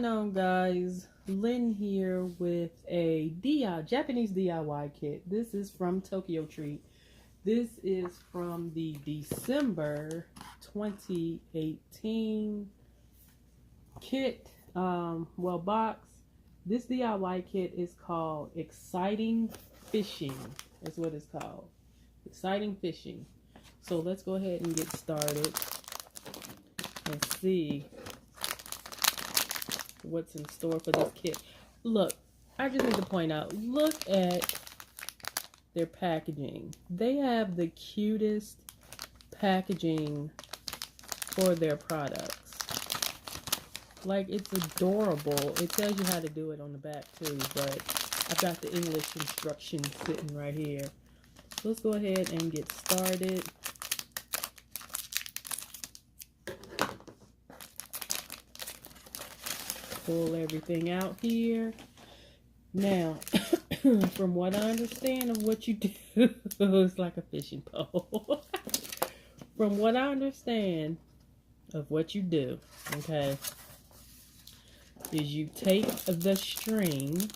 on, guys? Lynn here with a Japanese DIY kit. This is from Tokyo Treat. This is from the December 2018 kit, box. This DIY kit is called Exciting Fishing. That's what it's called. Exciting Fishing. So let's go ahead and get started and see what's in store for this kit. Look, I just need to point out, look at their packaging. They have the cutest packaging for their products. Like, it's adorable. It tells you how to do it on the back too, but I've got the English instructions sitting right here. So let's go ahead and get started. Pull everything out here. Now, from what I understand of what you do, it's like a fishing pole. From what I understand of what you do, okay, is you take the string,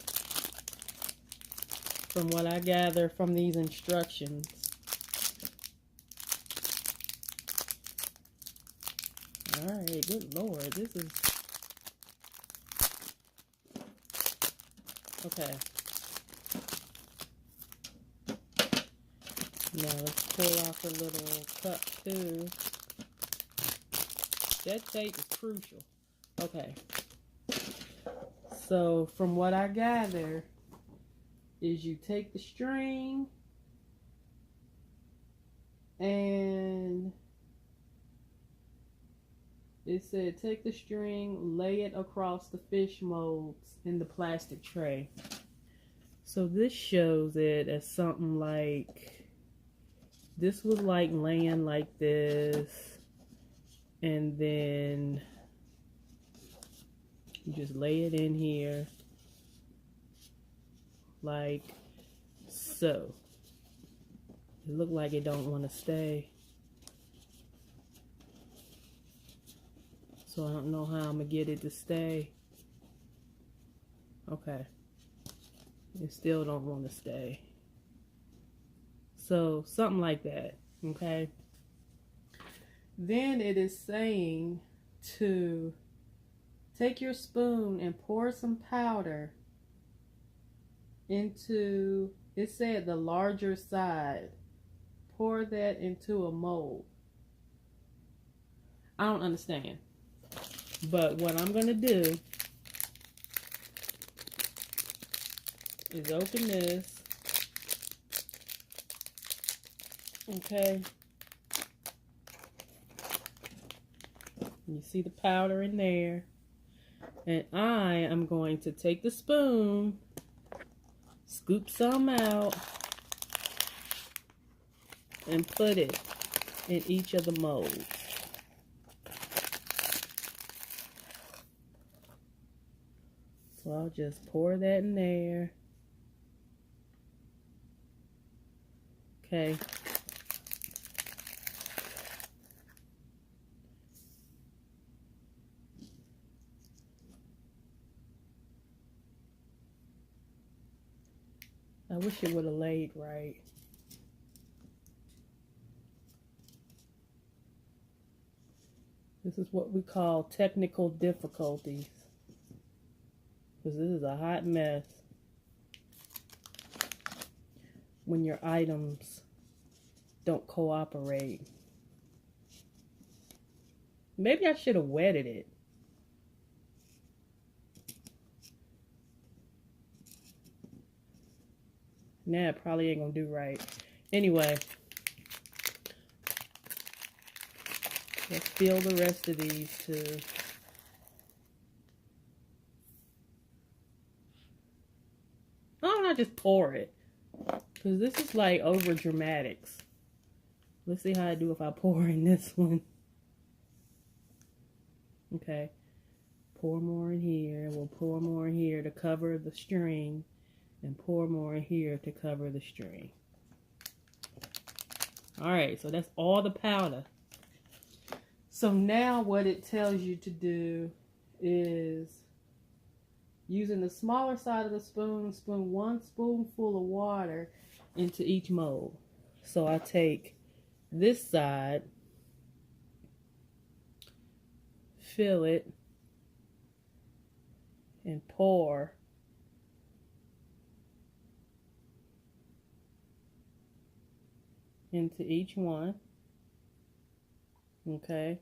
from what I gather from these instructions, alright, good lord, this is, okay. Now let's pull off the little cup too. That tape is crucial. Okay. So from what I gather is you take the string and it said take the string, lay it across the fish molds in the plastic tray. So this shows it as something like, this was like laying like this, and then you just lay it in here like so. It looked like it don't want to stay. So I don't know how I'm gonna get it to stay. Okay. It still don't want to stay. So something like that, okay? Then it is saying to take your spoon and pour some powder into, it said the larger side. Pour that into a mold. I don't understand. But what I'm going to do is open this. Okay. You see the powder in there. And I am going to take the spoon, scoop some out, and put it in each of the molds. So I'll just pour that in there. Okay. I wish it would have laid right. This is what we call technical difficulties, because this is a hot mess when your items don't cooperate. Maybe I should have wetted it. Nah, it probably ain't gonna do right. Anyway, let's fill the rest of these too. Why don't I just pour it? Because this is like over dramatics. Let's see how I do if I pour in this one. Okay. Pour more in here. We'll pour more in here to cover the string. And pour more in here to cover the string. Alright, so that's all the powder. So now what it tells you to do is Using the smaller side of the spoon, spoon 1 spoonful of water into each mold. So I take this side, fill it, and pour into each one. Okay.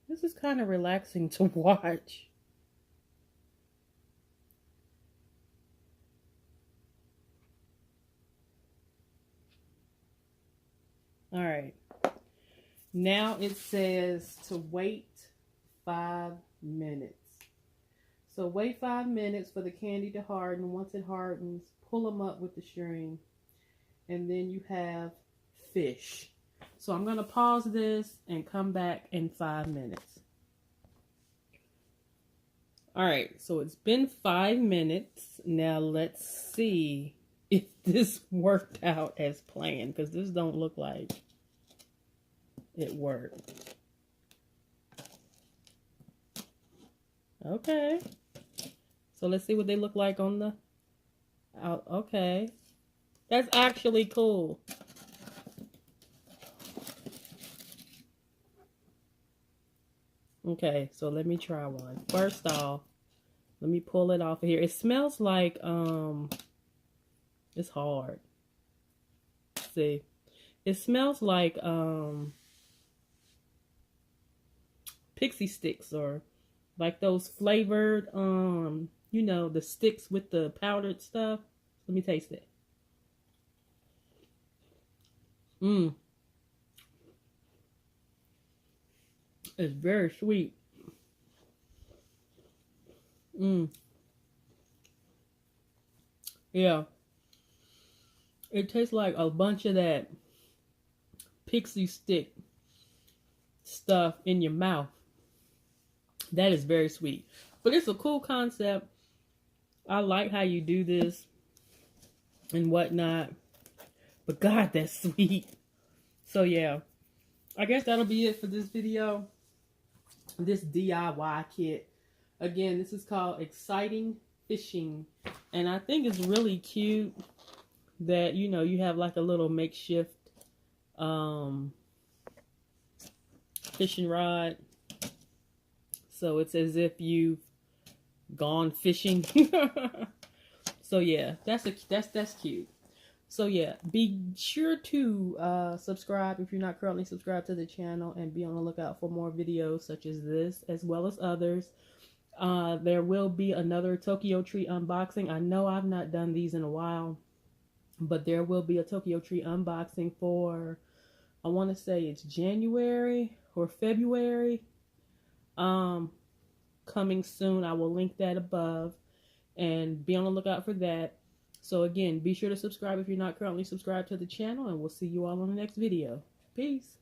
This is kind of relaxing to watch. All right. Now it says to wait 5 minutes. So wait 5 minutes for the candy to harden. Once it hardens, pull them up with the string. And then you have fish. So I'm going to pause this and come back in 5 minutes. All right, so it's been 5 minutes. Now let's see if this worked out as planned, because this don't look like it worked. Okay. So let's see what they look like on the out. Okay. That's actually cool. Okay, so let me try one. First off, let me pull it off of here. It smells like it's hard. Let's see. It smells like pixie sticks, or like those flavored you know, the sticks with the powdered stuff. Let me taste it. It's very sweet. Yeah. It tastes like a bunch of that pixie stick stuff in your mouth. That is very sweet. But it's a cool concept. I like how you do this and whatnot. But God, that's sweet. So yeah, I guess that'll be it for this video. This DIY kit. Again, this is called Exciting Fishing. And I think it's really cute that, you know, you have like a little makeshift fishing rod. So it's as if you've gone fishing. So yeah, that's cute. So yeah, be sure to subscribe if you're not currently subscribed to the channel, and be on the lookout for more videos such as this, as well as others. There will be another Tokyo Tree unboxing. I know I've not done these in a while, but there will be a Tokyo Tree unboxing for, I want to say it's January or February. Coming soon. I will link that above, and be on the lookout for that. So again, be sure to subscribe if you're not currently subscribed to the channel, and we'll see you all on the next video. Peace.